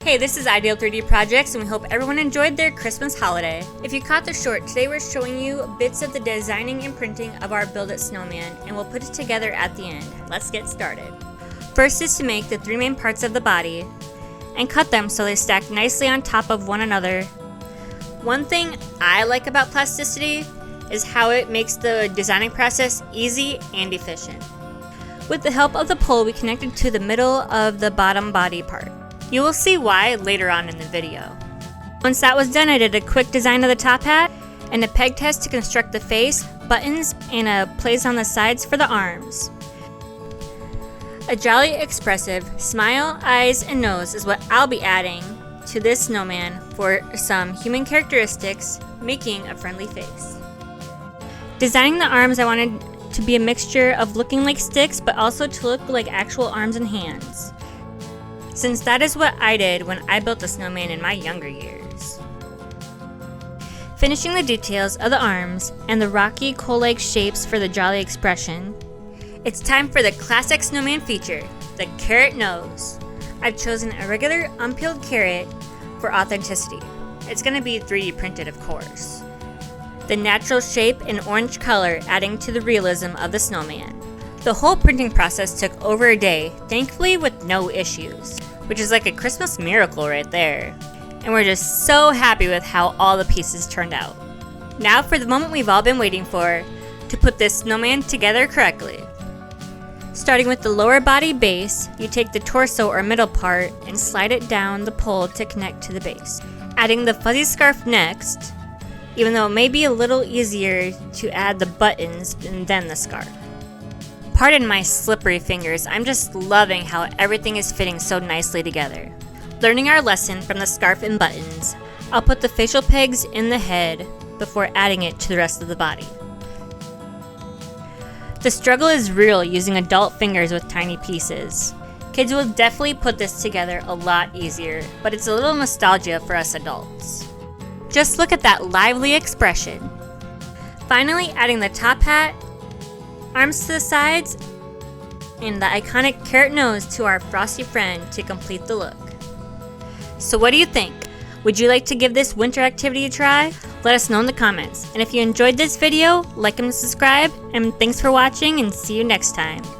Hey, this is Ideal 3D Projects, and we hope everyone enjoyed their Christmas holiday. If you caught the short, today we're showing you bits of the designing and printing of our Build It Snowman, and we'll put it together at the end. Let's get started. First is to make the three main parts of the body, and cut them so they stack nicely on top of one another. One thing I like about plasticity is how it makes the designing process easy and efficient. With the help of the pole, we connected to the middle of the bottom body part. You will see why later on in the video. Once that was done, I did a quick design of the top hat and a peg test to construct the face, buttons, and a place on the sides for the arms. A jolly, expressive smile, eyes, and nose is what I'll be adding to this snowman for some human characteristics, making a friendly face. Designing the arms, I wanted to be a mixture of looking like sticks but also to look like actual arms and hands, since that is what I did when I built a snowman in my younger years. Finishing the details of the arms and the rocky coal-like shapes for the jolly expression, it's time for the classic snowman feature, the carrot nose. I've chosen a regular unpeeled carrot for authenticity. It's going to be 3D printed, of course. The natural shape and orange color adding to the realism of the snowman. The whole printing process took over a day, thankfully with no issues, which is like a Christmas miracle right there. And we're just so happy with how all the pieces turned out. Now for the moment we've all been waiting for, to put this snowman together correctly. Starting with the lower body base, you take the torso or middle part and slide it down the pole to connect to the base. Adding the fuzzy scarf next, even though it may be a little easier to add the buttons and then the scarf. Pardon my slippery fingers, I'm just loving how everything is fitting so nicely together. Learning our lesson from the scarf and buttons, I'll put the facial pegs in the head before adding it to the rest of the body. The struggle is real using adult fingers with tiny pieces. Kids will definitely put this together a lot easier, but it's a little nostalgia for us adults. Just look at that lively expression. Finally, adding the top hat, arms to the sides, and the iconic carrot nose to our frosty friend to complete the look. So what do you think? Would you like to give this winter activity a try? Let us know in the comments. And if you enjoyed this video, like and subscribe, and thanks for watching and see you next time.